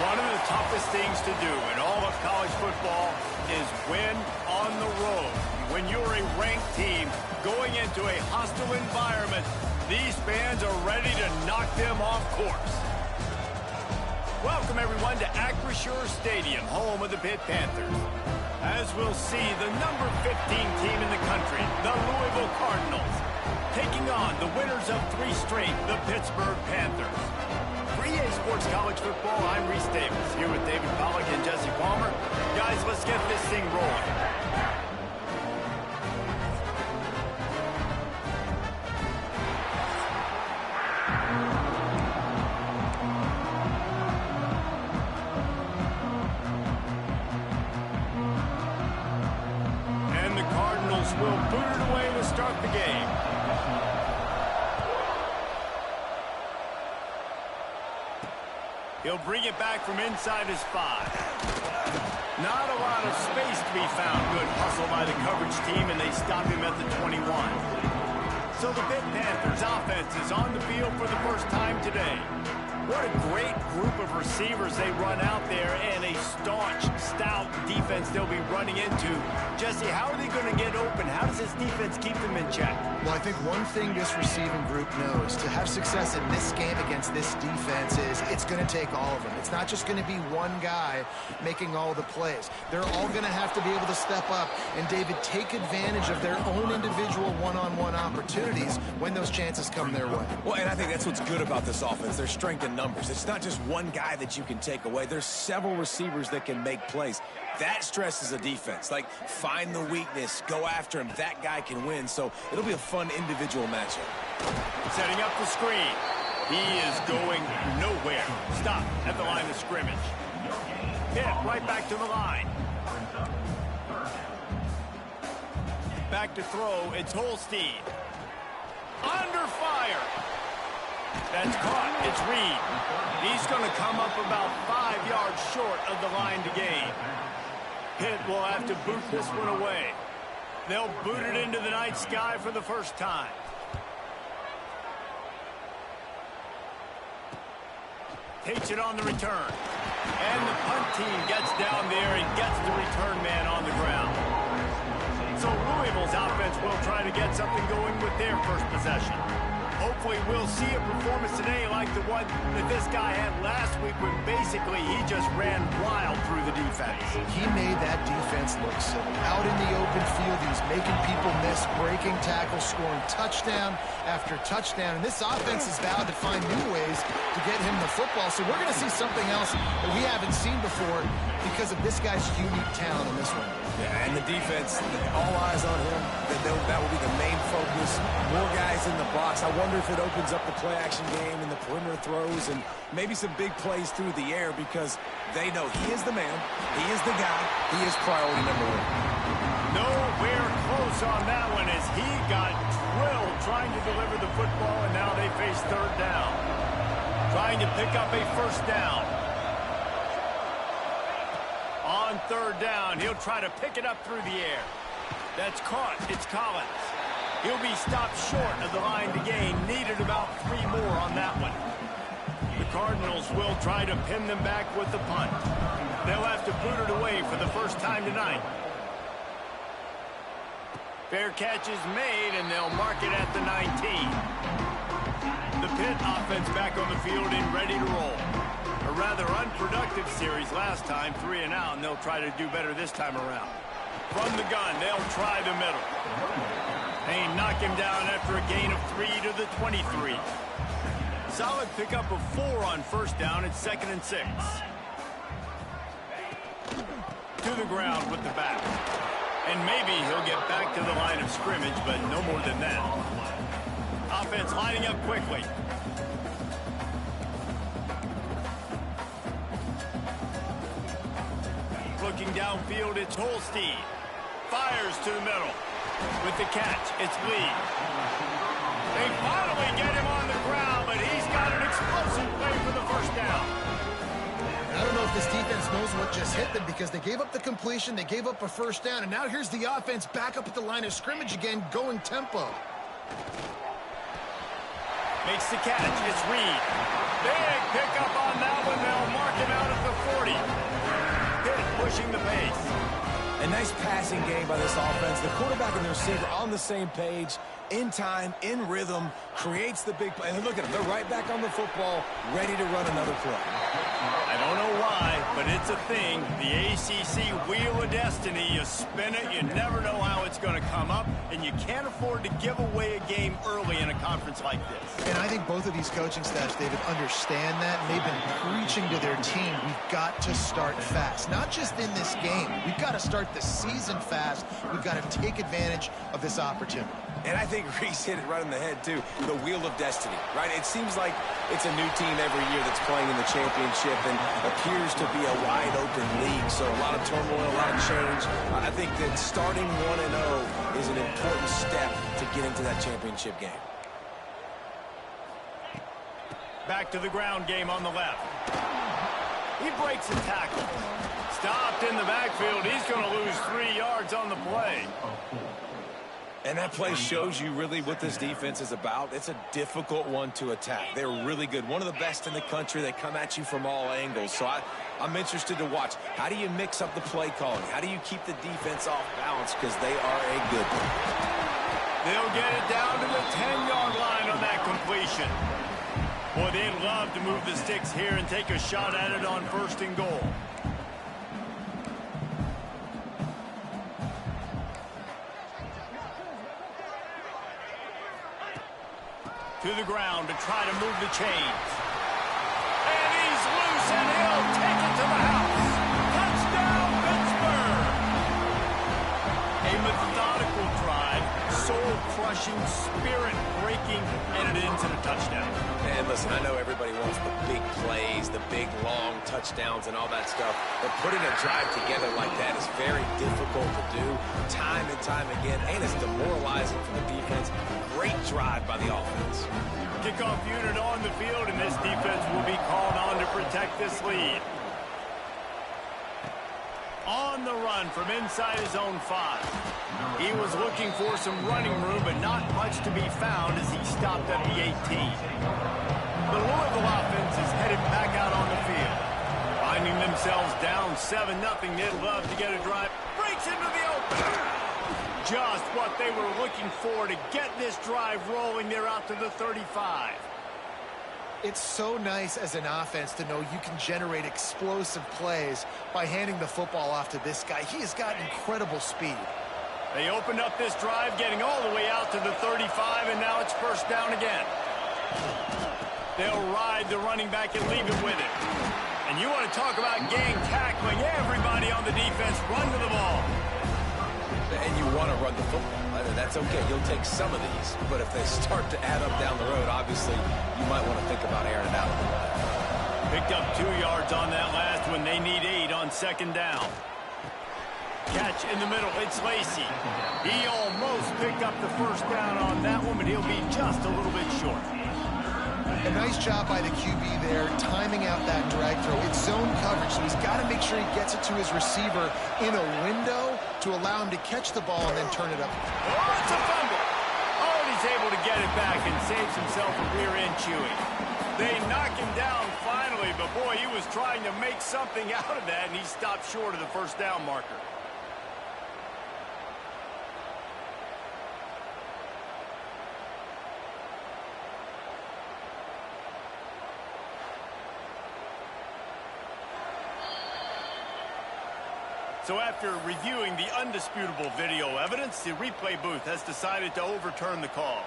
One of the toughest things to do in all of college football is win on the road. When you're a ranked team going into a hostile environment, these fans are ready to knock them off course. Welcome, everyone, to Acrisure Stadium, home of the Pitt Panthers. As we'll see, the number 15 team in the country, the Louisville Cardinals, taking on the winners of 3 straight, the Pittsburgh Panthers. For EA Sports College Football, I'm Reese Davis, here with David Pollack and Jesse Palmer. Guys, let's get this thing rolling. And the Cardinals will boot it away to start the game. He'll bring it back from inside his 5. Not a lot of space to be found. Good hustle by the coverage team, and they stop him at the 21. So the Pitt Panthers offense is on the field for the first time today. What a great group of receivers they run out there, and a staunch, stout defense they'll be running into. Jesse, how are they going to get open? How does this defense keep them in check? Well, I think one thing this receiving group knows to have success in this game against this defense is it's going to take all of them. It's not just going to be one guy making all the plays. They're all going to have to be able to step up and, David, take advantage of their own individual one-on-one opportunities when those chances come their way. Well, and I think that's what's good about this offense. Their strength in numbers. It's not just one guy that you can take away. There's several receivers that can make plays. That stresses a defense. Like, find the weakness, go after him. That guy can win. So it'll be a fun individual matchup. Setting up the screen. He is going nowhere. Stop at the line of scrimmage. Hit right back to the line. Back to throw. It's Holstein. Under fire. That's caught. It's Reed. He's going to come up about 5 yards short of the line to gain. Pitt will have to boot this one away. They'll boot it into the night sky for the first time. Takes it on the return. And the punt team gets down there and gets the return man on the ground. So Louisville's offense will try to get something going with their first possession. Hopefully we'll see a performance today like the one that this guy had last week when basically he just ran wild through the defense. He made that defense look silly. Out in the open field, he's making people miss, breaking tackles, scoring touchdown after touchdown. And this offense is vowed to find new ways to get him the football. So we're going to see something else that we haven't seen before because of this guy's unique talent in this one. Yeah, and the defense, all eyes on him. That will be the main focus. More guys in the box. I wonder if it opens up the play-action game and the perimeter throws and maybe some big plays through the air because they know he is the man, he is the guy, he is priority number 1. Nowhere close on that one as he got drilled trying to deliver the football, and now they face third down. Trying to pick up a first down. On third down, he'll try to pick it up through the air. That's caught. It's Collins. He'll be stopped short of the line to gain. Needed about 3 more on that one. The Cardinals will try to pin them back with the punt. They'll have to boot it away for the first time tonight. Fair catch is made, and they'll mark it at the 19. The Pitt offense back on the field and ready to roll. A rather unproductive series last time, 3 and out, and they'll try to do better this time around. From the gun, they'll try the middle. They knock him down after a gain of 3 to the 23. Solid pickup of 4 on first down. It's 2nd and 6. To the ground with the back. And maybe he'll get back to the line of scrimmage, but no more than that. Offense lining up quickly. Looking downfield, it's Holstein. Fires to the middle. With the catch, it's Lee. They finally get him on the ground, but he's got an explosive play for the first down. I don't know if this defense knows what just hit them because they gave up the completion, they gave up a first down, and now here's the offense back up at the line of scrimmage again, going tempo. Makes the catch. It's Reed. Big pickup on that one. They'll mark him out at the 40. Pitt pushing the pace. A nice passing game by this offense. The quarterback and the receiver on the same page, in time, in rhythm, creates the big play. And look at them. They're right back on the football, ready to run another play. I don't know why, but it's a thing. The ACC Wheel of Destiny, you spin it, you never know how it's going to come up, and you can't afford to give away a game early in a conference like this. And I think both of these coaching staffs, David, understand that, and they've been preaching to their team, we've got to start fast. Not just in this game. We've got to start the season fast. We've got to take advantage of this opportunity. And I think Reese hit it right on the head, too. The Wheel of Destiny, right? It seems like it's a new team every year that's playing in the championship and appears to be a wide-open league. So a lot of turmoil, a lot of change. I think that starting 1-0 is an important step to get into that championship game. Back to the ground game on the left. He breaks a tackle. Stopped in the backfield. He's going to lose 3 yards on the play. And that play shows you really what this defense is about. It's a difficult one to attack. They're really good. One of the best in the country. They come at you from all angles. So I'm interested to watch. How do you mix up the play calling? How do you keep the defense off balance? Because they are a good one. They'll get it down to the 10-yard line on that completion. Boy, they'd love to move the sticks here and take a shot at it on 1st and goal. To the ground to try to move the chains. And he's loose, and he'll take it to the house. Touchdown, Pittsburgh! A methodical drive, soul-crushing, spirit-breaking, and it ends in a touchdown. And listen, I know everybody wants the big plays, the big, long touchdowns and all that stuff, but putting a drive together like that is very difficult to do time and time again, and it's demoralizing for the defense. Great drive by the offense. Kickoff unit on the field, and this defense will be called on to protect this lead. On the run from inside his own 5. He was looking for some running room, but not much to be found as he stopped at the 18. The Louisville offense is headed back out on the field. Finding themselves down 7-0, they'd love to get a drive. Breaks into the open. Just what they were looking for to get this drive rolling. They're out to the 35. It's so nice as an offense to know you can generate explosive plays by handing the football off to this guy. He has got incredible speed. They opened up this drive, getting all the way out to the 35, and now it's 1st down again. They'll ride the running back and leave it with him. And you want to talk about gang tackling. Everybody on the defense run to the ball. And you want to run the football. That's okay. You'll take some of these. But if they start to add up down the road, obviously, you might want to think about airing it out a little bit. Picked up 2 yards on that last one. They need 8 on 2nd down. Catch in the middle. It's Lacey. He almost picked up the 1st down on that one, but he'll be just a little bit short. A nice job by the QB there, timing out that drag throw. It's zone coverage, so he's got to make sure he gets it to his receiver in a window to allow him to catch the ball and then turn it up. Oh, it's a fumble. Oh, and he's able to get it back and saves himself a rear end chewing. They knock him down finally, but boy, he was trying to make something out of that, and he stopped short of the 1st down marker. So after reviewing the undisputable video evidence, the replay booth has decided to overturn the call.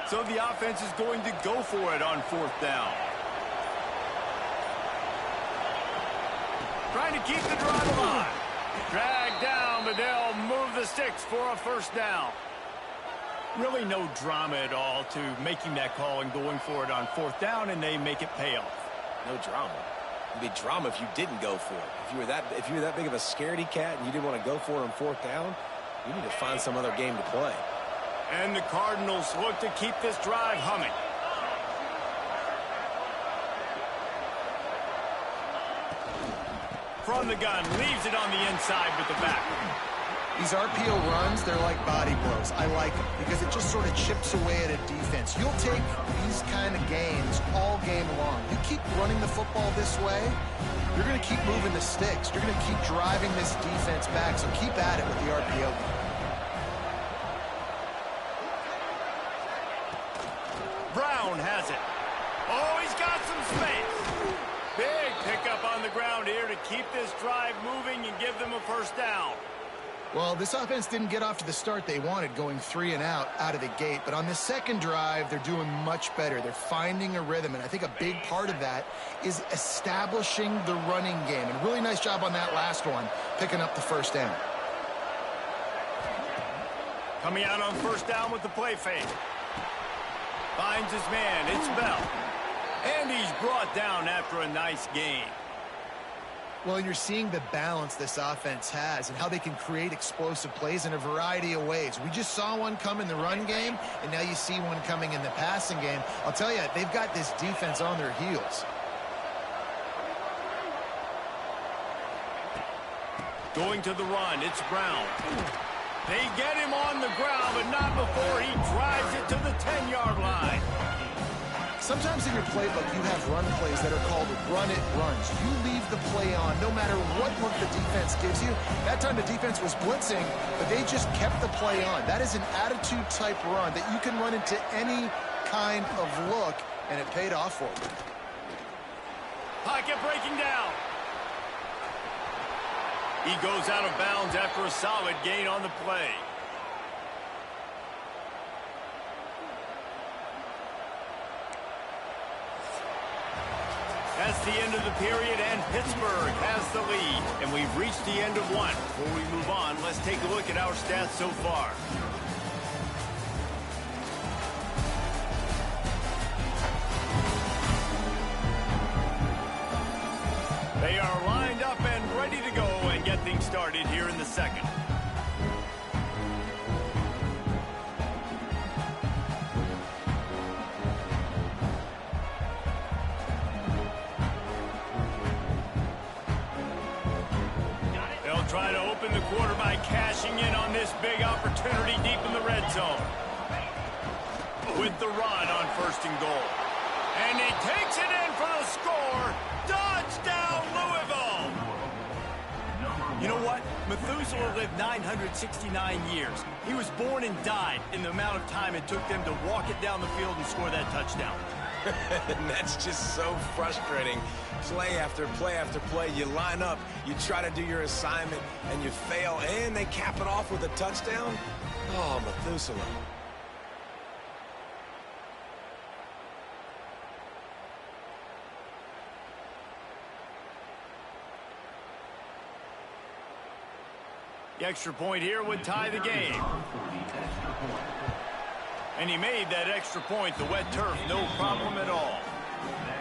So the offense is going to go for it on 4th down. Trying to keep the drive alive. Dragged down, but they'll move the sticks for a 1st down. Really no drama at all to making that call and going for it on 4th down, and they make it pay off. No drama. It'd be drama if you didn't go for it. If you were that big of a scaredy cat and you didn't want to go for it on 4th down, you need to find some other game to play. And the Cardinals look to keep this drive humming. from the gun, leaves it on the inside with the back. These RPO runs, they're like body blows. I like them because it just sort of chips away at a defense. You'll take these kind of gains all game long. You keep running the football this way, you're going to keep moving the sticks. You're going to keep driving this defense back, so keep at it with the RPO. Brown has it. Oh, he's got some space. Big pickup on the ground here to keep this drive moving and give them a first down. Well, this offense didn't get off to the start they wanted, going 3 and out of the gate. But on the second drive, they're doing much better. They're finding a rhythm, and I think a big part of that is establishing the running game. And really nice job on that last one, picking up the first down. Coming out on first down with the play fake. Finds his man. It's Bell. And he's brought down after a nice gain. Well, and you're seeing the balance this offense has and how they can create explosive plays in a variety of ways. We just saw one come in the run game, and now you see one coming in the passing game. I'll tell you, they've got this defense on their heels. Going to the run, it's Brown. They get him on the ground, but not before he drives it to the 10-yard line. Sometimes in your playbook, you have run plays that are called run-it runs. You leave the play on no matter what look the defense gives you. That time the defense was blitzing, but they just kept the play on. That is an attitude-type run that you can run into any kind of look, and it paid off for them. Pocket breaking down. He goes out of bounds after a solid gain on the play. That's the end of the period, and Pittsburgh has the lead. And we've reached the end of one. Before we move on, let's take a look at our stats so far. They are lined up and ready to go and get things started here in the second. Try to open the quarter by cashing in on this big opportunity deep in the red zone. With the run on first and goal. And he takes it in for the score. Touchdown, Louisville! You know what? Methuselah lived 969 years. He was born and died in the amount of time it took them to walk it down the field and score that touchdown. And that's just so frustrating. Play after play after play, you line up, you try to do your assignment, and you fail, and they cap it off with a touchdown? Oh, Methuselah. The extra point here would tie the game. And he made that extra point, the wet turf, no problem at all.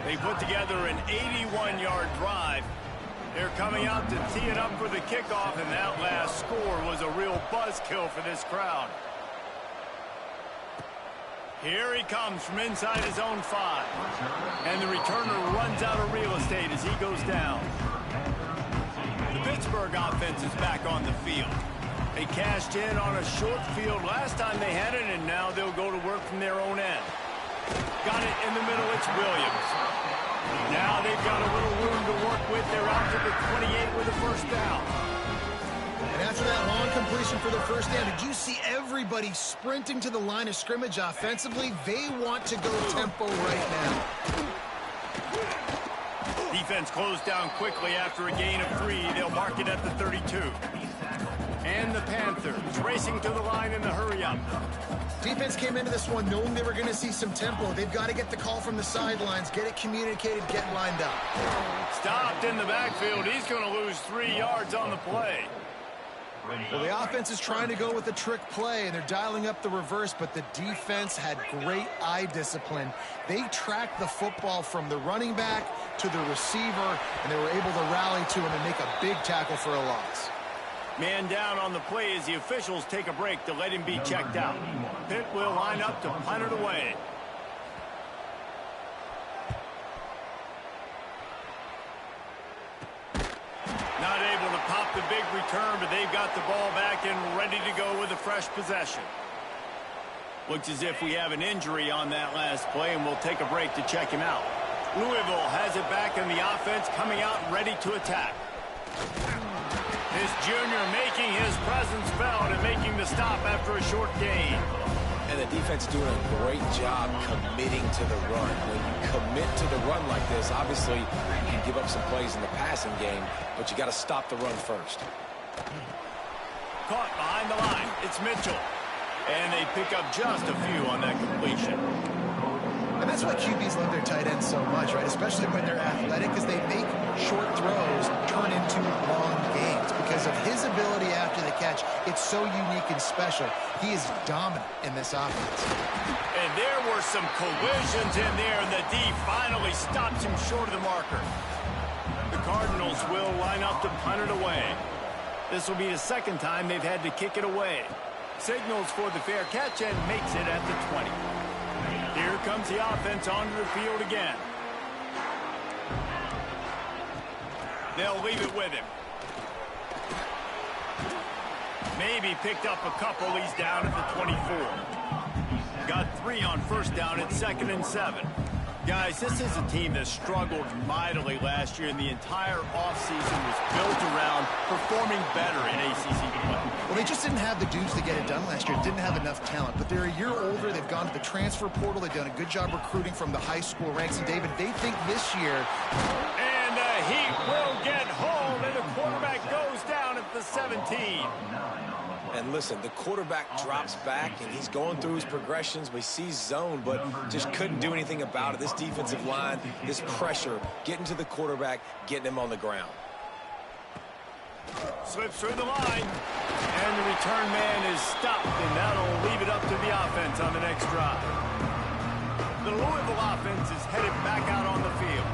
They put together an 81-yard drive. They're coming out to tee it up for the kickoff, and that last score was a real buzzkill for this crowd. Here he comes from inside his own 5. And the returner runs out of real estate as he goes down. The Pittsburgh offense is back on the field. They cashed in on a short field last time they had it, and now they'll go to work from their own end. Got it in the middle, it's Williams. Now they've got a little room to work with. They're out to the 28 with a first down. And after that long completion for the first down, did you see everybody sprinting to the line of scrimmage offensively? They want to go tempo right now. Defense closed down quickly after a gain of 3. They'll mark it at the 32. And the Panthers racing to the line in the hurry-up. Defense came into this one knowing they were going to see some tempo. They've got to get the call from the sidelines, get it communicated, get lined up. Stopped in the backfield. He's going to lose 3 yards on the play. Well, the offense is trying to go with a trick play, and they're dialing up the reverse, but the defense had great eye discipline. They tracked the football from the running back to the receiver, and they were able to rally to him and make a big tackle for a loss. Man down on the play as the officials take a break to let him be checked out. Pitt will line up to punt it away. the big return, but they've got the ball back and ready to go with a fresh possession. Looks as if we have an injury on that last play, and we'll take a break to check him out. Louisville has it back in the offense, coming out ready to attack. This junior making his presence felt and making the stop after a short gain. And the defense doing a great job committing to the run. When you commit to the run like this, obviously you can give up some plays in the passing game, but you got to stop the run first. Caught behind the line. It's Mitchell. And they pick up just a few on that completion. And that's why QBs love their tight ends so much, right? Especially when they're athletic, because they make short throws turn into long gains. Because of his ability after the catch, it's so unique and special. He is dominant in this offense. And there were some collisions in there, and the D finally stops him short of the marker. The Cardinals will line up to punt it away. This will be the second time they've had to kick it away. Signals for the fair catch and makes it at the 20. Here comes the offense onto the field again. They'll leave it with him. Maybe picked up a couple. He's down at the 24. Got 3 on first down at 2nd and 7. Guys, this is a team that struggled mightily last year, and the entire offseason was built around performing better in ACC play. Well, they just didn't have the dudes to get it done last year. Didn't have enough talent. But they're a year older. They've gone to the transfer portal. They've done a good job recruiting from the high school ranks. And, David, they think this year... And the Heat will get home, and the quarterback goes down at the 17. And listen, the quarterback drops back, and he's going through his progressions. We see zone, but just couldn't do anything about it. This defensive line, this pressure, getting to the quarterback, getting him on the ground. Slips through the line, and the return man is stopped, and that'll leave it up to the offense on the next drive. The Louisville offense is headed back out on the field.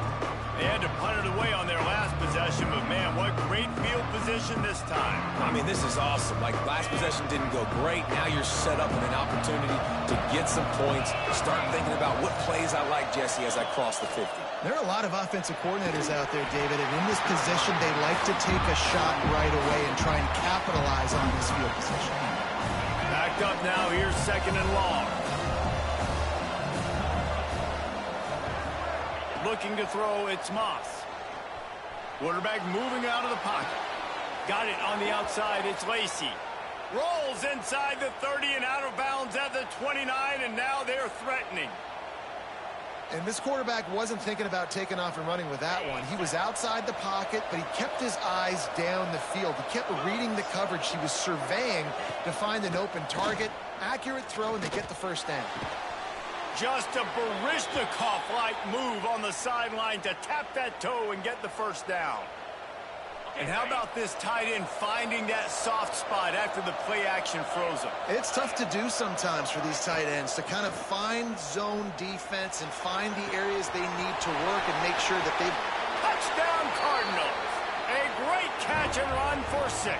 They had to punt it away on their last possession, but, man, what great field position this time. I mean, this is awesome. Like, last possession didn't go great. Now you're set up with an opportunity to get some points. Start thinking about what plays I like, Jesse, as I cross the 50. There are a lot of offensive coordinators out there, David, and in this position, they like to take a shot right away and try and capitalize on this field position. Backed up now. Here's 2nd and long. Looking to throw, it's Moss. Quarterback moving out of the pocket. Got it on the outside, it's Lacey. Rolls inside the 30 and out of bounds at the 29, and now they're threatening. And this quarterback wasn't thinking about taking off and running with that one. He was outside the pocket, but he kept his eyes down the field. He kept reading the coverage. He was surveying to find an open target. Accurate throw, and they get the first down. Just a Baryshnikov-like move on the sideline to tap that toe and get the first down. And how about this tight end finding that soft spot after the play action froze him? It's tough to do sometimes for these tight ends to kind of find zone defense and find the areas they need to work and make sure that they... Touchdown Cardinals! A great catch and run for 6.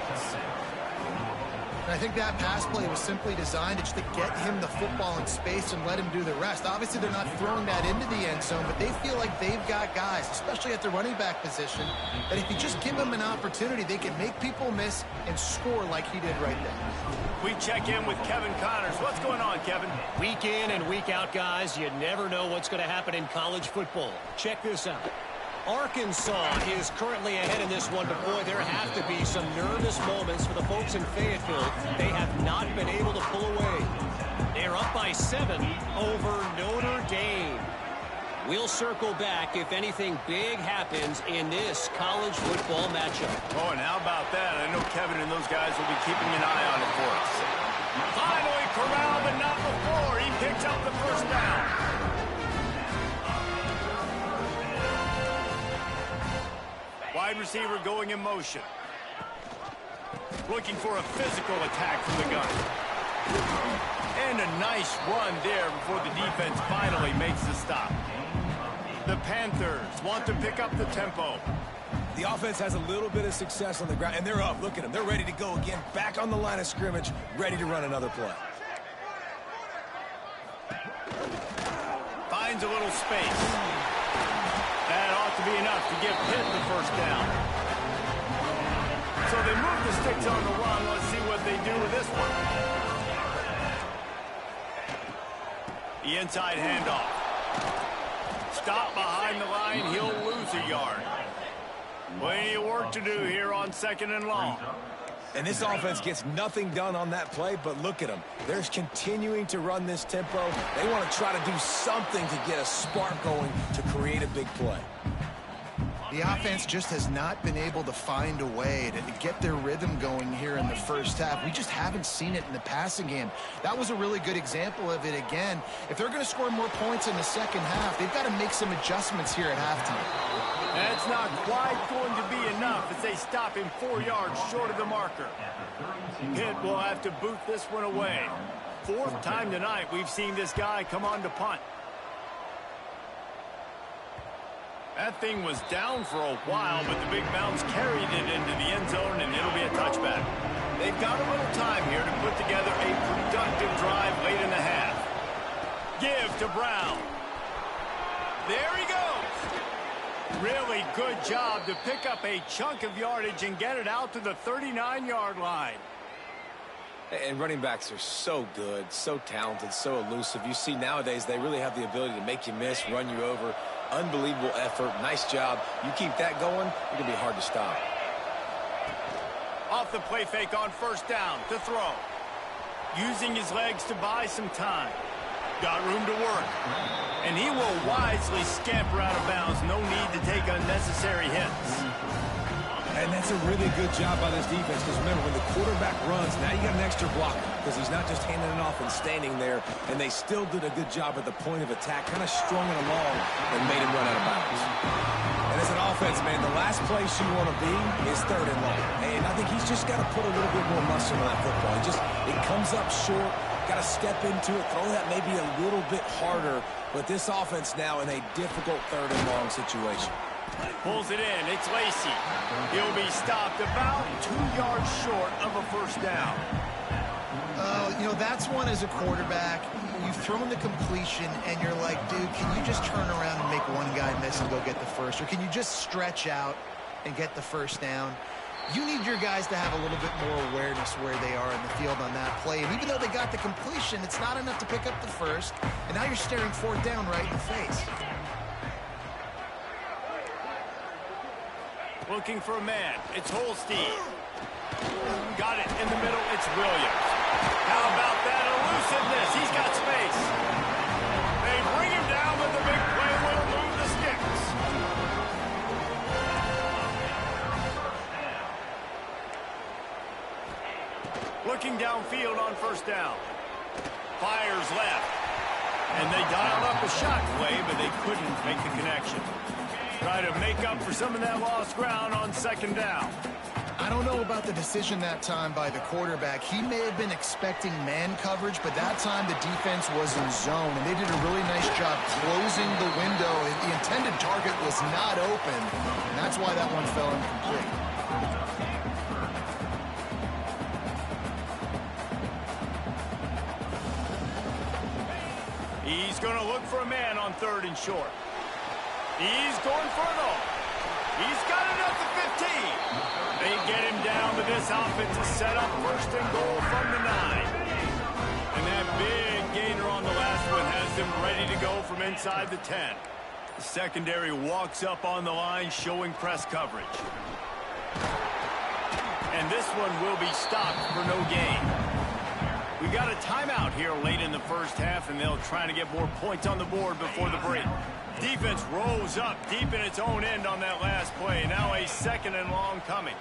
And I think that pass play was simply designed just to get him the football in space and let him do the rest. Obviously, they're not throwing that into the end zone, but they feel like they've got guys, especially at the running back position, that if you just give them an opportunity, they can make people miss and score like he did right there. We check in with Kevin Connors. What's going on, Kevin? Week in and week out, guys, you never know what's going to happen in college football. Check this out. Arkansas is currently ahead in this one, but boy, there have to be some nervous moments for the folks in Fayetteville. They have not been able to pull away. They're up by 7 over Notre Dame. We'll circle back if anything big happens in this college football matchup. Oh, and how about that? I know Kevin and those guys will be keeping an eye on it for us. Finally corralled, but not before. He picks up the first down. Wide receiver going in motion. Looking for a physical attack from the gun. And a nice run there before the defense finally makes the stop. The Panthers want to pick up the tempo. The offense has a little bit of success on the ground, and they're up. Look at them. They're ready to go again. Back on the line of scrimmage, ready to run another play. Finds a little space. That ought to be enough to give Pitt the first down. So they sticks on the run. Let's see what they do with this one. The inside handoff. Stop behind the line. He'll lose a yard. Plenty of work to do here on 2nd and long. And this offense gets nothing done on that play, but look at them. They're continuing to run this tempo. They want to try to do something to get a spark going to create a big play. The offense just has not been able to find a way to get their rhythm going here in the first half. We just haven't seen it in the passing game. That was a really good example of it again. If they're going to score more points in the second half, they've got to make some adjustments here at halftime. That's not quite going to be enough as they stop him 4 yards short of the marker. Pitt will have to boot this one away. 4th time tonight we've seen this guy come on to punt. That thing was down for a while, but the big bounce carried it into the end zone, and it'll be a touchback. They've got a little time here to put together a productive drive late in the half. Give to Brown. There he goes. Really good job to pick up a chunk of yardage and get it out to the 39-yard line. And running backs are so good, so talented, so elusive. You see nowadays they really have the ability to make you miss, run you over. Unbelievable effort. Nice job. You keep that going, it's going to be hard to stop. Off the play fake on 1st down to throw. Using his legs to buy some time. Got room to work. And he will wisely scamper out of bounds. No need to take unnecessary hits. And that's a really good job by this defense, because remember, when the quarterback runs, now you got an extra blocker, because he's not just handing it off and standing there, and they still did a good job at the point of attack, kind of strung it along and made him run out of bounds. And as an offense, man, the last place you want to be is 3rd and long. And I think he's just got to put a little bit more muscle on that football. It comes up short, got to step into it, throw that maybe a little bit harder, but this offense now in a difficult 3rd and long situation. Pulls it in. It's Lacy. He'll be stopped about 2 yards short of a 1st down. You know, that's one as a quarterback. You've thrown the completion, and you're like, dude, can you just turn around and make one guy miss and go get the first? Or can you just stretch out and get the 1st down? You need your guys to have a little bit more awareness where they are in the field on that play. And even though they got the completion, it's not enough to pick up the 1st. And now you're staring 4th down right in the face. Looking for a man. It's Holstein. Got it in the middle. It's Williams. How about that elusiveness? He's got space. They bring him down, but the big play will move the sticks. Looking downfield on 1st down. Fires left. And they dialed up a shot play, but they couldn't make the connection. Try to make up for some of that lost ground on 2nd down. I don't know about the decision that time by the quarterback. He may have been expecting man coverage, but that time the defense was in zone, and they did a really nice job closing the window. The intended target was not open, and that's why that one fell incomplete. He's going to look for a man on 3rd and short. He's going for it all. He's got it at the 15. They get him down to this offensive setup. 1st and goal from the 9. And that big gainer on the last one has them ready to go from inside the 10. The secondary walks up on the line, showing press coverage. And this one will be stopped for no gain. We got a timeout here late in the first half, and they'll try to get more points on the board before the break. Defense rose up deep in its own end on that last play. Now a 2nd and long coming.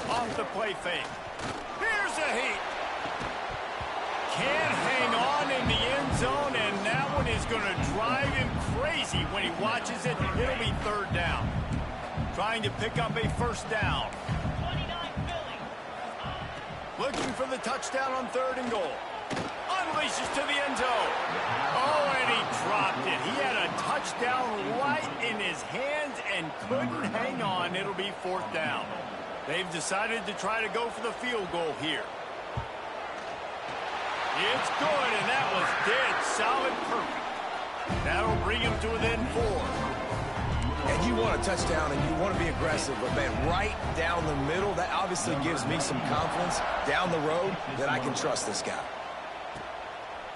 Off the play fake. Here's a heat. Can't hang on in the end zone, and that one is going to drive him crazy when he watches it. It'll be 3rd down. Trying to pick up a 1st down. Looking for the touchdown on 3rd and goal. Unleashes to the end zone. Oh, and he dropped it. He had a touchdown right in his hands and couldn't hang on. It'll be 4th down. They've decided to try to go for the field goal here. It's good, and that was dead solid perfect. That'll bring him to within 4. And you want a touchdown and you want to be aggressive, but man, right down the middle, that obviously gives me some confidence down the road that I can trust this guy.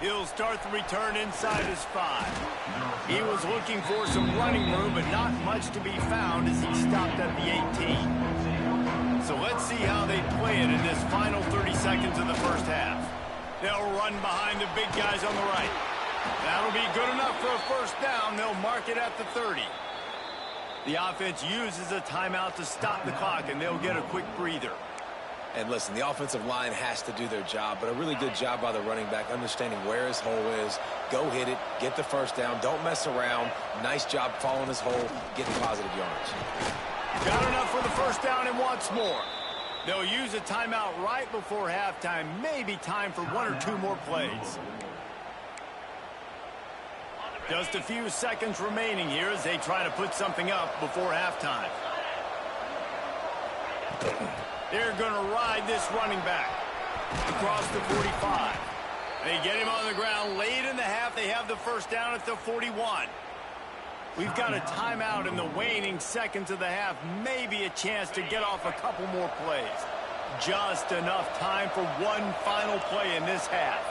He'll start the return inside his 5. He was looking for some running room, but not much to be found as he stopped at the 18. So let's see how they play it in this final 30 seconds of the first half. They'll run behind the big guys on the right. That'll be good enough for a first down. They'll mark it at the 30. The offense uses a timeout to stop the clock, and they'll get a quick breather. And listen, the offensive line has to do their job, but a really good job by the running back, understanding where his hole is. Go hit it, get the first down, don't mess around. Nice job following his hole, getting positive yards. Got enough for the first down and wants more. They'll use a timeout right before halftime, maybe time for 1 or 2 more plays. Just a few seconds remaining here as they try to put something up before halftime. They're going to ride this running back across the 45. They get him on the ground late in the half. They have the first down at the 41. We've got a timeout in the waning seconds of the half. Maybe a chance to get off a couple more plays. Just enough time for one final play in this half.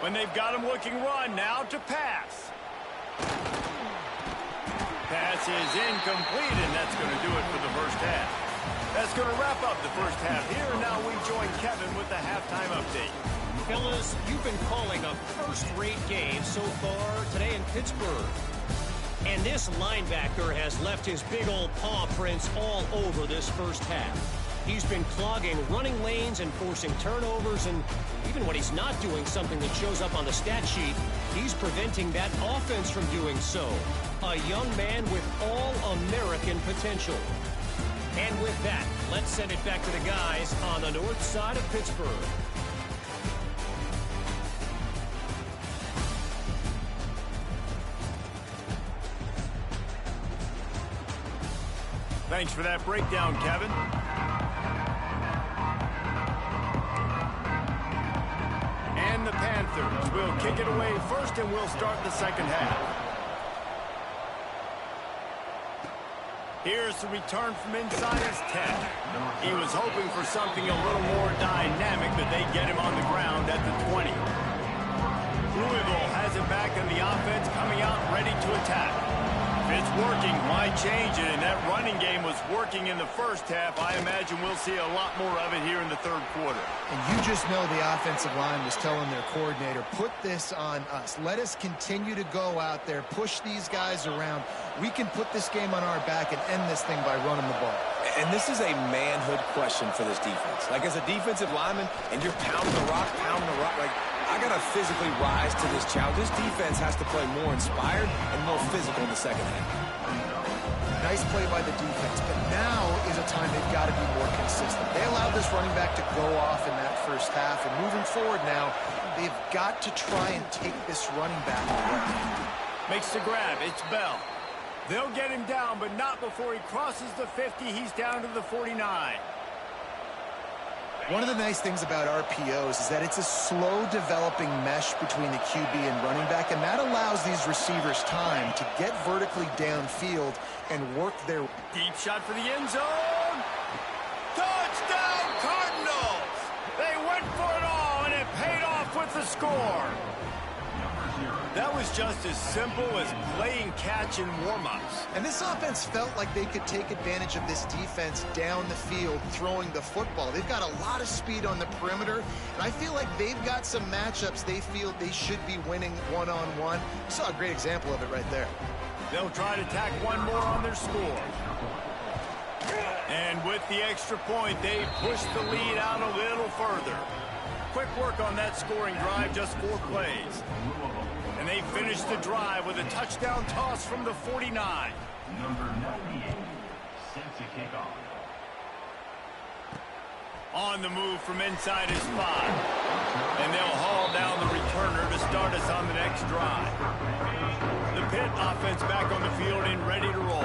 When they've got him looking run, now to pass. Pass is incomplete, and that's going to do it for the first half. That's going to wrap up the first half here. Now we join Kevin with the halftime update. Fellas, you've been calling a first-rate game so far today in Pittsburgh. And this linebacker has left his big old paw prints all over this first half. He's been clogging running lanes and forcing turnovers, and even when he's not doing something that shows up on the stat sheet, he's preventing that offense from doing so. A young man with all-American potential. And with that, let's send it back to the guys on the north side of Pittsburgh. Thanks for that breakdown, Kevin. And the Panthers will kick it away first, and we'll start the second half. Here's the return from inside his 10. He was hoping for something a little more dynamic, but they get him on the ground at the 20. Louisville has it back in the offense, coming out ready to attack. If it's working, why change it? And that running game was working in the first half. I imagine we'll see a lot more of it here in the third quarter. And you just know the offensive line was telling their coordinator, put this on us. Let us continue to go out there, push these guys around. We can put this game on our back and end this thing by running the ball. And this is a manhood question for this defense. Like, as a defensive lineman, and you're pounding the rock, like, I got to physically rise to this challenge. This defense has to play more inspired and more physical in the second half. Nice play by the defense, but now is a time they've got to be more consistent. They allowed this running back to go off in that first half, and moving forward now, they've got to try and take this running back away. Makes the grab. It's Bell. They'll get him down, but not before he crosses the 50. He's down to the 49. One of the nice things about RPOs is that it's a slow-developing mesh between the QB and running back, and that allows these receivers time to get vertically downfield and work their... Deep shot for the end zone. Touchdown, Cardinals! They went for it all, and it paid off with the score. That was just as simple as playing catch in warm-ups. And this offense felt like they could take advantage of this defense down the field throwing the football. They've got a lot of speed on the perimeter, and I feel like they've got some matchups they feel they should be winning one-on-one. You saw a great example of it right there. They'll try to tack one more on their score. And with the extra point, they push the lead out a little further. Quick work on that scoring drive, just 4 plays. And they finish the drive with a touchdown toss from the 49. Number 98, set to kick off. On the move from inside his 5. And they'll haul down the returner to start us on the next drive. The Pitt offense back on the field and ready to roll.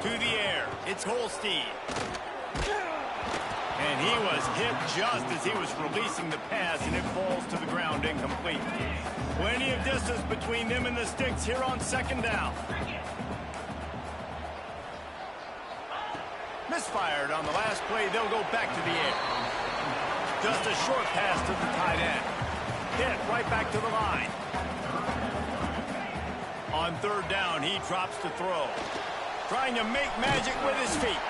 To the air, it's Holstein. And he was hit just as he was releasing the pass, and it falls to the ground incomplete. Plenty of distance between them and the sticks here on second down. Misfired on the last play. They'll go back to the air. Just a short pass to the tight end. Hit right back to the line. On third down, he drops to throw. Trying to make magic with his feet.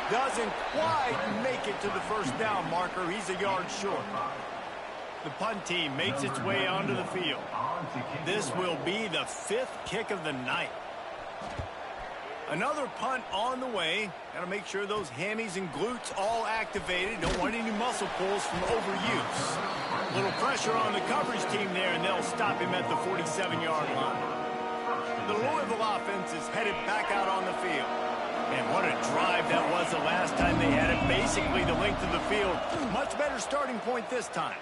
Doesn't quite make it to the first down marker. He's a yard short. The punt team makes its way onto the field. This will be the 5th kick of the night. Another punt on the way. Got to make sure those hammies and glutes all activated. Don't want any muscle pulls from overuse. A little pressure on the coverage team there, and they'll stop him at the 47-yard line. The Louisville offense is headed back out on the field. And what a drive that was the last time they had it. Basically the length of the field. Much better starting point this time.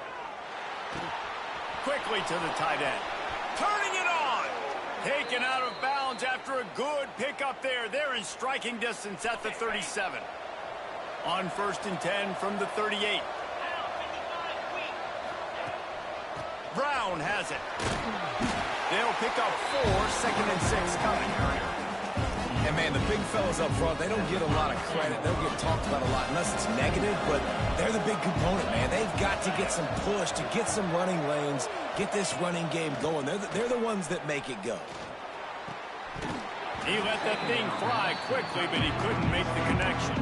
Quickly to the tight end. Turning it on. Taken out of bounds after a good pickup there. They're in striking distance at the 37. On 1st and 10 from the 38. Brown has it. They'll pick up 4, 2nd and 6 coming. And, man, the big fellas up front, they don't get a lot of credit. They'll get talked about a lot unless it's negative, but they're the big component, man. They've got to get some push, to get some running lanes, get this running game going. They're the ones that make it go. He let that thing fly quickly, but he couldn't make the connection.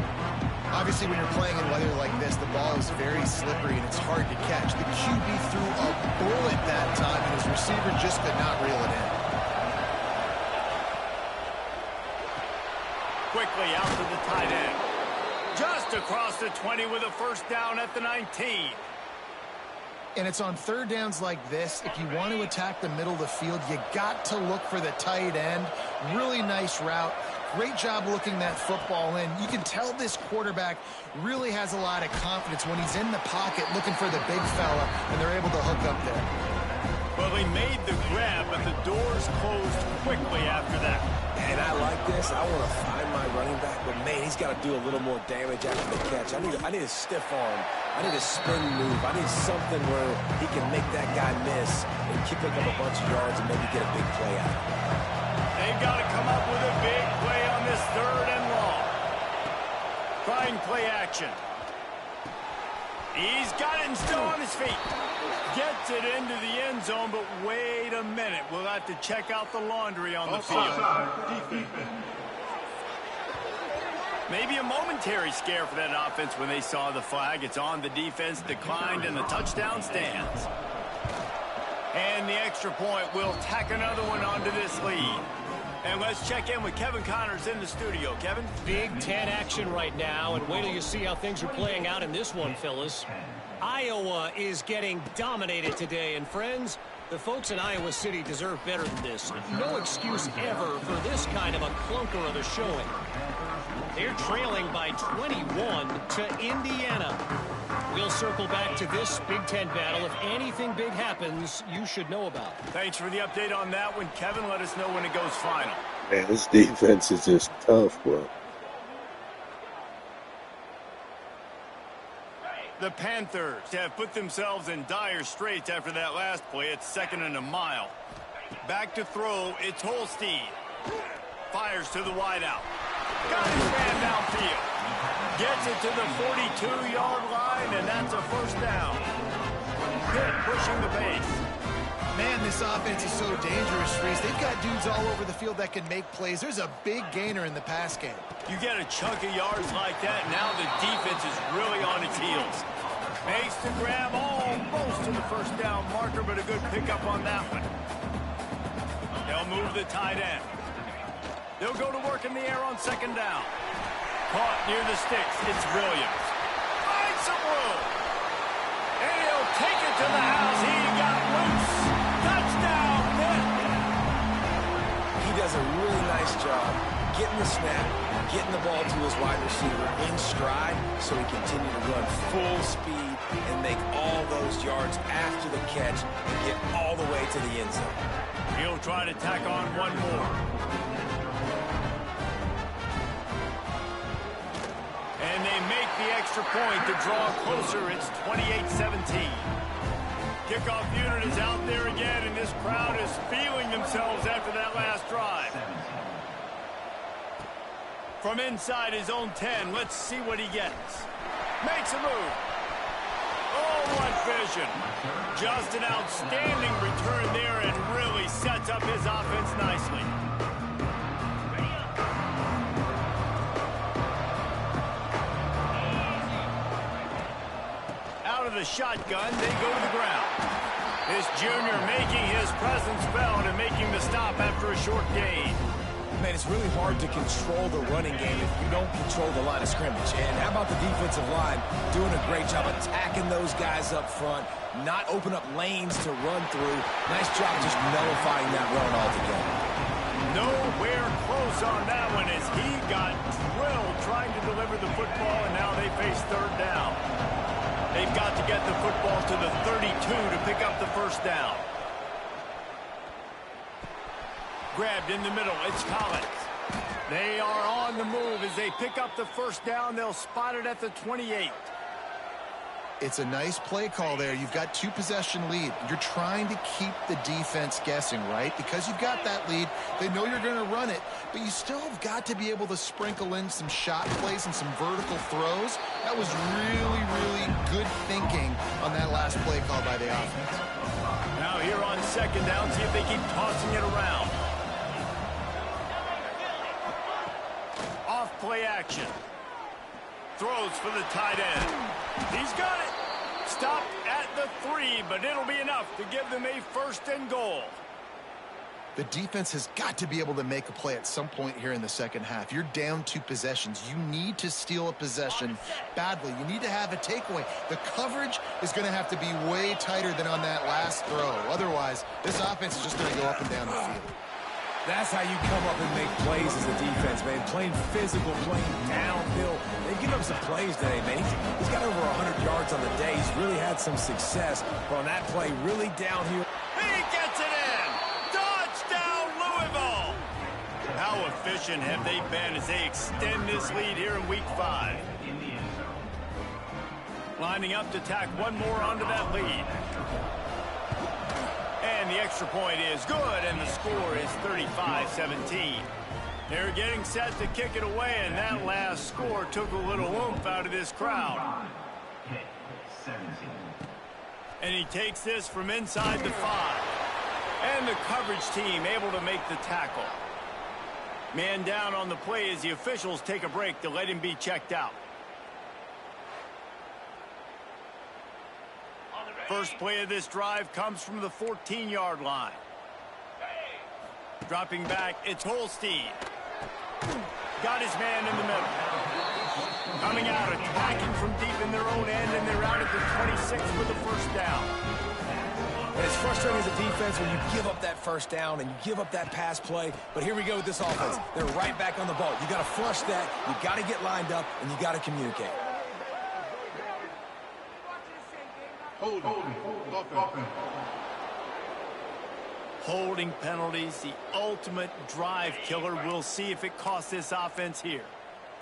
Obviously, when you're playing in weather like this, the ball is very slippery and it's hard to catch. The QB threw a bullet that time, and his receiver just could not reel it in. Quickly out to the tight end. Just across the 20 with a first down at the 19. And it's on third downs like this. If you want to attack the middle of the field, you got to look for the tight end. Really nice route. Great job looking that football in. You can tell this quarterback really has a lot of confidence when he's in the pocket looking for the big fella, and they're able to hook up there. Well, he made the grab, but the doors closed quickly after that. And I like this. I want to find my running back, but, man, he's got to do a little more damage after the catch. I need a stiff arm. I need a spin move. I need something where he can make that guy miss and pick up a bunch of yards and maybe get a big play out. They've got to come up with a big play on this 3rd and long. Trying play action. He's got it and still on his feet. Gets it into the end zone, but wait a minute. We'll have to check out the laundry on the field. Maybe a momentary scare for that offense when they saw the flag. It's on, the defense declined, and the touchdown stands. And the extra point will tack another one onto this lead. And let's check in with Kevin Connors in the studio. Kevin? Big Ten action right now, and wait till you see how things are playing out in this one, Phyllis. Iowa is getting dominated today, and friends, the folks in Iowa City deserve better than this. No excuse ever for this kind of a clunker of a showing. They're trailing by 21 to Indiana. We'll circle back to this Big Ten battle. If anything big happens, you should know about. Thanks for the update on that one, Kevin. Let us know when it goes final. Man, this defense is just tough, bro. The Panthers have put themselves in dire straits after that last play. It's 2nd and a mile. Back to throw. It's Holstein. Fires to the wideout. Got his man downfield. Gets it to the 42-yard line, and that's a first down. Pitt pushing the pace. Man, this offense is so dangerous, Reese. They've got dudes all over the field that can make plays. There's a big gainer in the pass game. You get a chunk of yards like that, now the defense is really on its heels. Makes the grab almost to the first down marker, but a good pickup on that one. They'll move the tight end. They'll go to work in the air on 2nd down. Caught near the sticks. It's Williams. Finds some room. And he'll take it to the house. He got loose. Touchdown, Pitt. He does a really nice job getting the snap, getting the ball to his wide receiver in stride so he continue to run full speed and make all those yards after the catch and get all the way to the end zone. He'll try to tack on one more. And they they make the extra point to draw closer. It's 28-17. Kickoff unit is out there again, and this crowd is feeling themselves after that last drive. From inside his own 10, let's see what he gets. Makes a move. Oh, what vision. Just an outstanding return there and really sets up his offense nicely. Out of the shotgun, they go to the ground. This junior making his presence felt and making the stop after a short gain. Man, it's really hard to control the running game if you don't control the line of scrimmage. And how about the defensive line doing a great job attacking those guys up front, not open up lanes to run through. Nice job just nullifying that run altogether. Nowhere close on that one as he got drilled trying to deliver the football, and now they face third down. They've got to get the football to the 32 to pick up the first down. Grabbed in the middle, it's Collins. They are on the move as they pick up the first down. They'll spot it at the 28. It's a nice play call there. You've got 2-possession lead. You're trying to keep the defense guessing, right? Because you've got that lead. They know you're going to run it, but you still have got to be able to sprinkle in some shot plays and some vertical throws. That was really, really good thinking on that last play call by the offense. Now here on second down, see if they keep tossing it around. Off play action. Throws for the tight end. He's got it. Stopped at the 3, but it'll be enough to give them a first and goal. The defense has got to be able to make a play at some point here in the second half. You're down 2 possessions. You need to steal a possession badly. You need to have a takeaway. The coverage is going to have to be way tighter than on that last throw. Otherwise, this offense is just going to go up and down the field. That's how you come up and make plays as a defense, man. Playing physical, playing downhill. They've given up some plays today, man. He's got over 100 yards on the day. He's really had some success. But on that play, really downhill. He gets it in. Touchdown, Louisville. How efficient have they been as they extend this lead here in Week 5? Lining up to tack one more onto that lead. And the extra point is good, and the score is 35-17. They're getting set to kick it away, and that last score took a little oomph out of this crowd. And he takes this from inside the 5. And the coverage team able to make the tackle. Man down on the play as the officials take a break to let him be checked out. First play of this drive comes from the 14-yard line. Dropping back, it's Holstein. Got his man in the middle. Coming out, attacking from deep in their own end, and they're out at the 26 for the first down. And it's frustrating as a defense when you give up that first down and you give up that pass play. But here we go with this offense. They're right back on the ball. You got to flush that. You got to get lined up, and you got to communicate. Holding penalties, the ultimate drive killer. We'll see if it costs this offense here.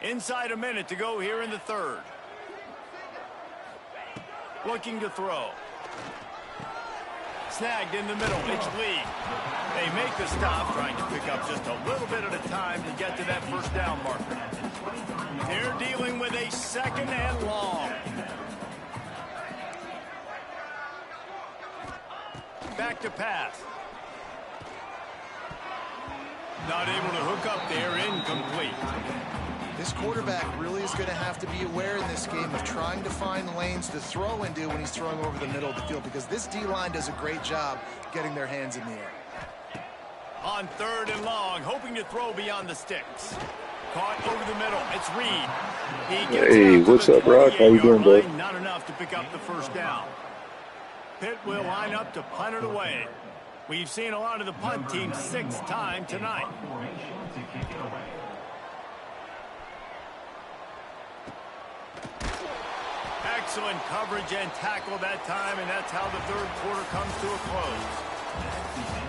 Inside a minute to go here in the third. Looking to throw. Snagged in the middle. It's Lee. They make the stop, trying to pick up just a little bit at a time to get to that first down marker. They're dealing with a second and long. Back to pass. Not able to hook up there, incomplete. This quarterback really is going to have to be aware in this game of trying to find lanes to throw into when he's throwing over the middle of the field, because this D-line does a great job getting their hands in the air. On third and long, hoping to throw beyond the sticks. Caught over the middle. It's Reed. Hey, what's up, Brock? How you doing, bud? Not enough to pick up the first down. Pitt will line up to punt it away. We've seen a lot of the punt teams 6 times tonight. Excellent coverage and tackle that time, and that's how the third quarter comes to a close.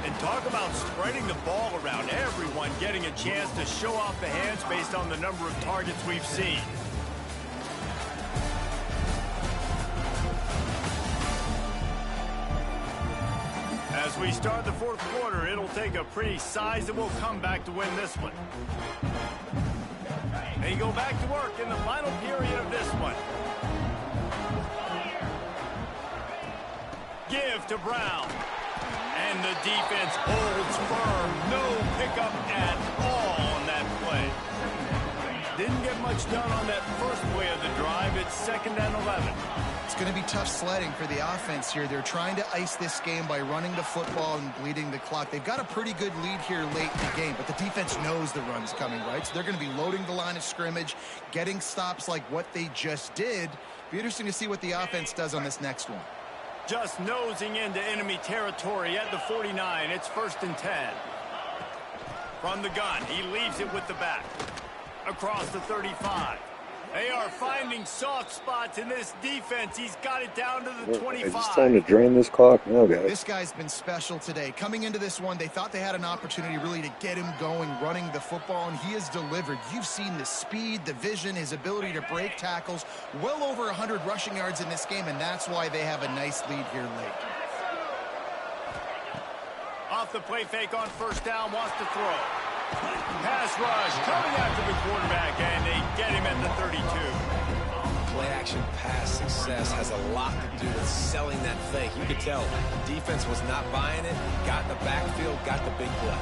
And talk about spreading the ball around. Everyone getting a chance to show off the hands based on the number of targets we've seen. As we start the fourth quarter, it'll take a pretty sizable comeback to win this one. They go back to work in the final period of this one. Give to Brown. And the defense holds firm. No pickup at all on that play. Didn't get much done on that first play of the drive. It's 2nd and 11. It's going to be tough sledding for the offense here. They're trying to ice this game by running the football and bleeding the clock. They've got a pretty good lead here late in the game, but the defense knows the run's coming, right? So they're going to be loading the line of scrimmage, getting stops like what they just did. Be interesting to see what the offense does on this next one. Just nosing into enemy territory at the 49. It's 1st and 10. From the gun, he leaves it with the back. Across the 35. They are finding soft spots in this defense. He's got it down to the 25. It's just time to drain this clock now, guys. This guy's been special today. Coming into this one, they thought they had an opportunity really to get him going, running the football, and he has delivered. You've seen the speed, the vision, his ability to break tackles. Well over 100 rushing yards in this game, and that's why they have a nice lead here late. Off the play fake on 1st down, wants to throw. Pass rush coming after the quarterback, and they get him at the 32. Play-action pass success has a lot to do with selling that fake. You could tell defense was not buying it, got the backfield, got the big play.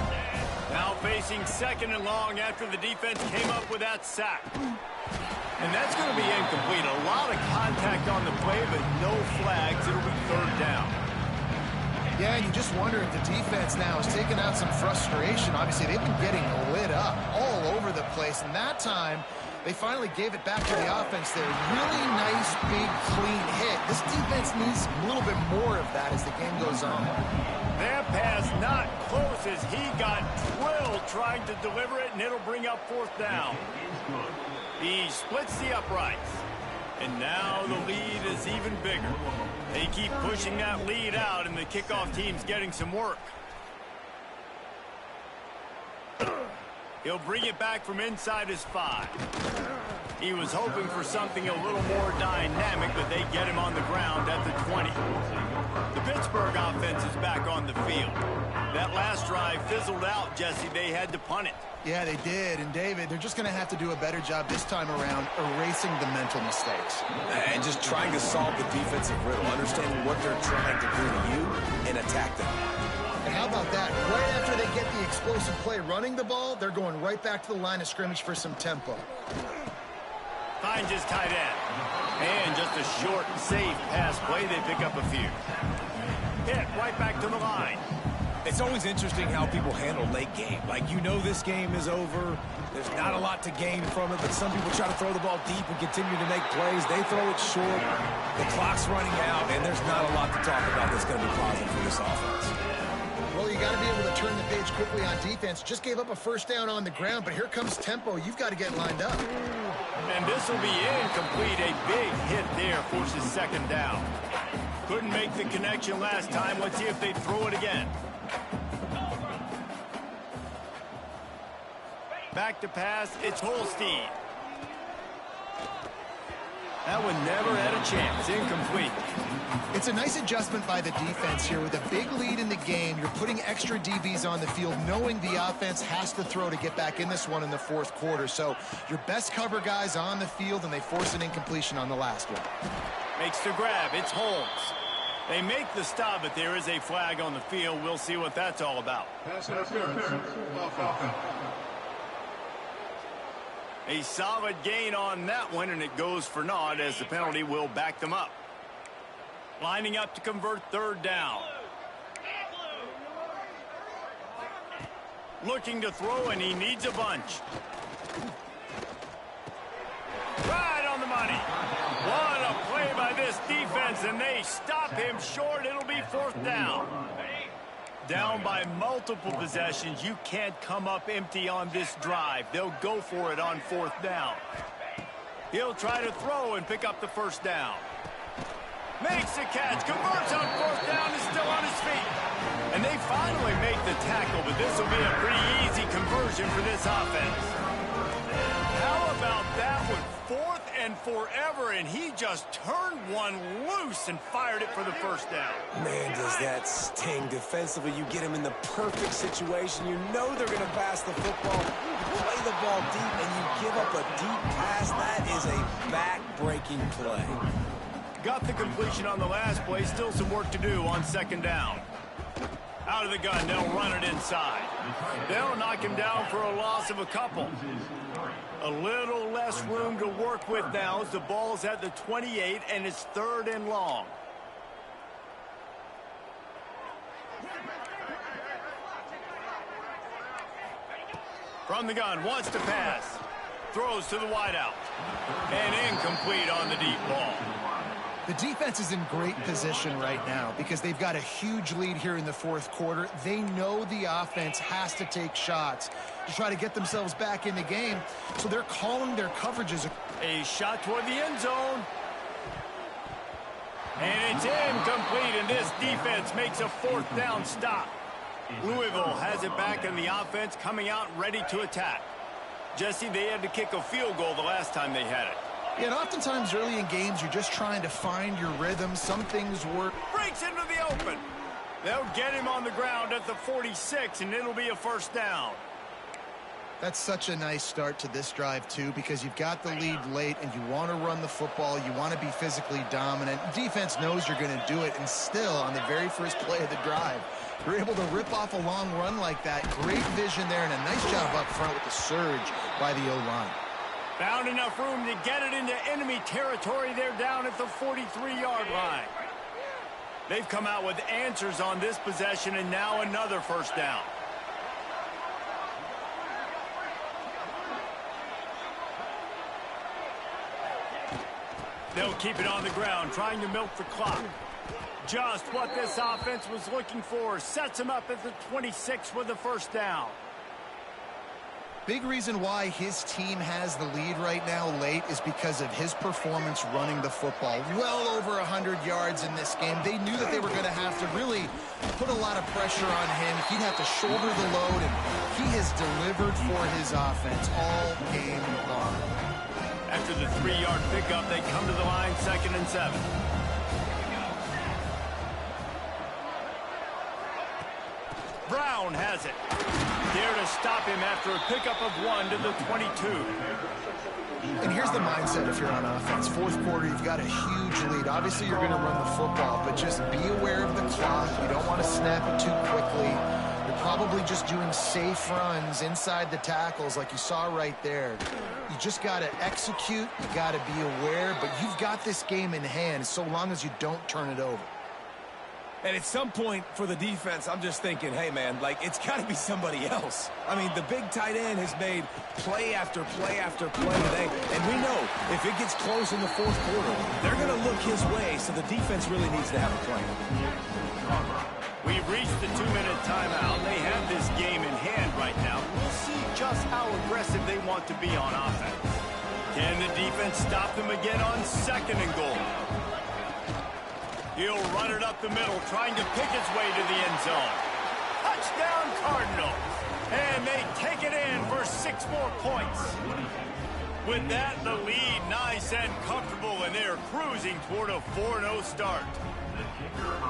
Now facing 2nd and long after the defense came up with that sack. And that's going to be incomplete. A lot of contact on the play, but no flags. It'll be 3rd down. Yeah, and you just wonder if the defense now is taking out some frustration. Obviously, they've been getting lit up all over the place, and that time they finally gave it back to the offense there. Really nice, big, clean hit. This defense needs a little bit more of that as the game goes on. That pass not close as he got drilled trying to deliver it, and it'll bring up 4th down. He splits the uprights. And now the lead is even bigger. They keep pushing that lead out, and the kickoff team's getting some work. He'll bring it back from inside his 5. He was hoping for something a little more dynamic, but they get him on the ground at the 20. The Pittsburgh offense is back on the field. That last drive fizzled out, Jesse. They had to punt it. Yeah, they did. And, David, they're just going to have to do a better job this time around erasing the mental mistakes. And just trying to solve the defensive riddle, understanding what they're trying to do to you and attack them. And how about that? Right after they get the explosive play running the ball, they're going right back to the line of scrimmage for some tempo. Finds his tight end. And just a short, safe pass play. They pick up a few. Hit right back to the line. It's always interesting how people handle late game. Like, you know this game is over. There's not a lot to gain from it, but some people try to throw the ball deep and continue to make plays. They throw it short. The clock's running out, and there's not a lot to talk about that's going to be positive for this offense. Well, you got to be able to turn the page quickly on defense. Just gave up a 1st down on the ground, but here comes tempo. You've got to get lined up. And this will be incomplete. A big hit there forces 2nd down. Couldn't make the connection last time. Let's see if they throw it again. Back to pass, it's Holstein. That one never had a chance. Incomplete. It's a nice adjustment by the defense here. With a big lead in the game, you're putting extra DBs on the field, knowing the offense has to throw to get back in this one in the 4th quarter. So your best cover guys on the field, and they force an incompletion on the last one. Makes the grab. It's Holmes. They make the stop, but there is a flag on the field. We'll see what that's all about. A solid gain on that one, and it goes for naught as the penalty will back them up. Lining up to convert 3rd down. Looking to throw, and he needs a bunch. Right on the money. What a play by this defense, and they stop him short. It'll be 4th down. Down by multiple possessions. You can't come up empty on this drive. They'll go for it on 4th down. He'll try to throw and pick up the 1st down. Makes the catch, converts on 4th down, is still on his feet. And they finally make the tackle, but this will be a pretty easy conversion for this offense. How about that one? 4th and forever, and he just turned one loose and fired it for the first down. Man, does that sting defensively. You get him in the perfect situation. You know they're going to pass the football. You play the ball deep, and you give up a deep pass. That is a back-breaking play. Got the completion on the last play. Still some work to do on second down. Out of the gun, they'll run it inside. They'll knock him down for a loss of a couple. A little less room to work with now as the ball's at the 28 and it's 3rd and long. From the gun, wants to pass. Throws to the wideout. And incomplete on the deep ball. The defense is in great position right now because they've got a huge lead here in the 4th quarter. They know the offense has to take shots to try to get themselves back in the game, so they're calling their coverages. A shot toward the end zone. And it's incomplete, and this defense makes a 4th down stop. Louisville has it back in the offense, coming out ready to attack. Jesse, they had to kick a field goal the last time they had it. Yeah, and oftentimes early in games, you're just trying to find your rhythm. Some things work. Breaks into the open. They'll get him on the ground at the 46, and it'll be a 1st down. That's such a nice start to this drive, too, because you've got the lead late, and you want to run the football. You want to be physically dominant. Defense knows you're going to do it, and still, on the very first play of the drive, you're able to rip off a long run like that. Great vision there, and a nice job up front with the surge by the O-line. Found enough room to get it into enemy territory. They're down at the 43-yard line. They've come out with answers on this possession, and now another 1st down. They'll keep it on the ground, trying to milk the clock. Just what this offense was looking for. Sets him up at the 26 with the 1st down. Big reason why his team has the lead right now late is because of his performance running the football. Well over 100 yards in this game. They knew that they were going to have to really put a lot of pressure on him. He'd have to shoulder the load, and he has delivered for his offense all game long. After the 3-yard pickup, they come to the line, 2nd and 7. Brown has it. There to stop him after a pickup of 1 to the 22. And here's the mindset if you're on offense. 4th quarter, you've got a huge lead. Obviously, you're going to run the football, but just be aware of the clock. You don't want to snap it too quickly. You're probably just doing safe runs inside the tackles like you saw right there. You just got to execute. You got to be aware, but you've got this game in hand so long as you don't turn it over. And at some point for the defense, I'm just thinking, hey, man, like, it's got to be somebody else. I mean, the big tight end has made play after play after play today. And we know if it gets close in the 4th quarter, they're going to look his way, so the defense really needs to have a plan. We've reached the 2-minute timeout. They have this game in hand right now. We'll see just how aggressive they want to be on offense. Can the defense stop them again on 2nd and goal? He'll run it up the middle, trying to pick his way to the end zone. Touchdown, Cardinals. And they take it in for 6 more points. With that, the lead nice and comfortable, and they're cruising toward a 4-0 start.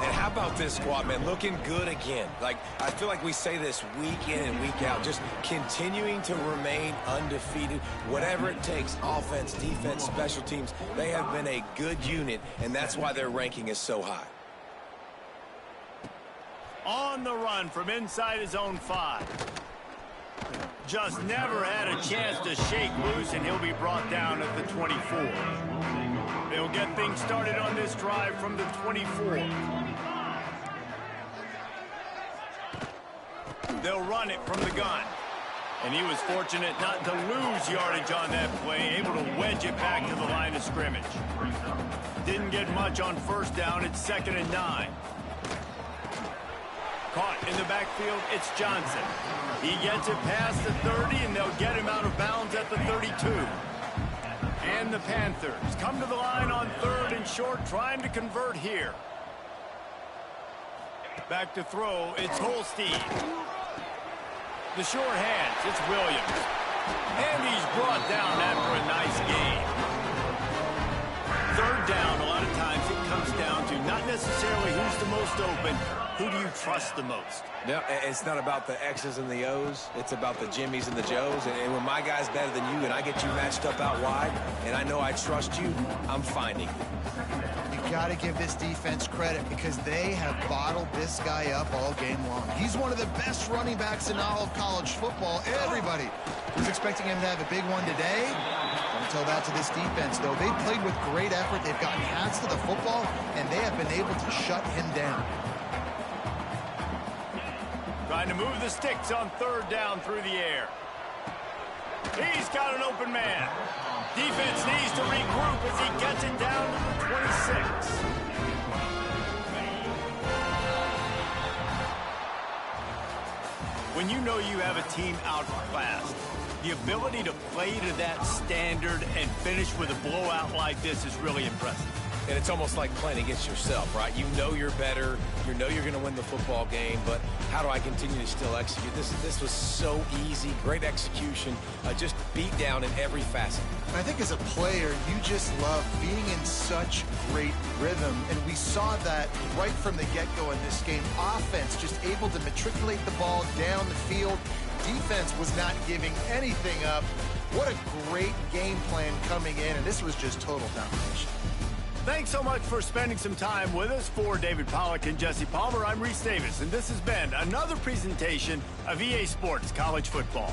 And how about this squad, man? Looking good again. Like, I feel like we say this week in and week out, just continuing to remain undefeated. Whatever it takes, offense, defense, special teams, they have been a good unit, and that's why their ranking is so high. On the run from inside his own 5. Just never had a chance to shake loose, and he'll be brought down at the 24. They'll get things started on this drive from the 24. They'll run it from the gun. And he was fortunate not to lose yardage on that play, able to wedge it back to the line of scrimmage. Didn't get much on 1st down. It's 2nd and 9. Caught in the backfield, it's Johnson. He gets it past the 30, and they'll get him out of bounds at the 32. And the Panthers come to the line on 3rd and short, trying to convert here. Back to throw, it's Holstein. The short hands, it's Williams. And he's brought down after a nice game. third down, a lot of times it comes down to not necessarily who's the most open, who do you trust the most? No, it's not about the X's and the O's. It's about the Jimmies and the Joes. And when my guy's better than you and I get you matched up out wide and I know I trust you, I'm finding. You got to give this defense credit because they have bottled this guy up all game long. He's one of the best running backs in all of college football. Everybody was expecting him to have a big one today. Don't tell that to this defense, though. They played with great effort. They've gotten hands to the football, and they have been able to shut him down. Trying to move the sticks on third down through the air. He's got an open man. Defense needs to regroup as he gets it down to the 26. When you know you have a team outclassed, the ability to play to that standard and finish with a blowout like this is really impressive. And it's almost like playing against yourself, right? You know you're better. You know you're going to win the football game, but how do I continue to still execute? This was so easy. Great execution. Just beat down in every facet. I think as a player, you just love being in such great rhythm, and we saw that right from the get-go in this game. Offense just able to matriculate the ball down the field. Defense was not giving anything up. What a great game plan coming in, and this was just total domination. Thanks so much for spending some time with us. For David Pollack and Jesse Palmer, I'm Reese Davis, and this has been another presentation of EA Sports College Football.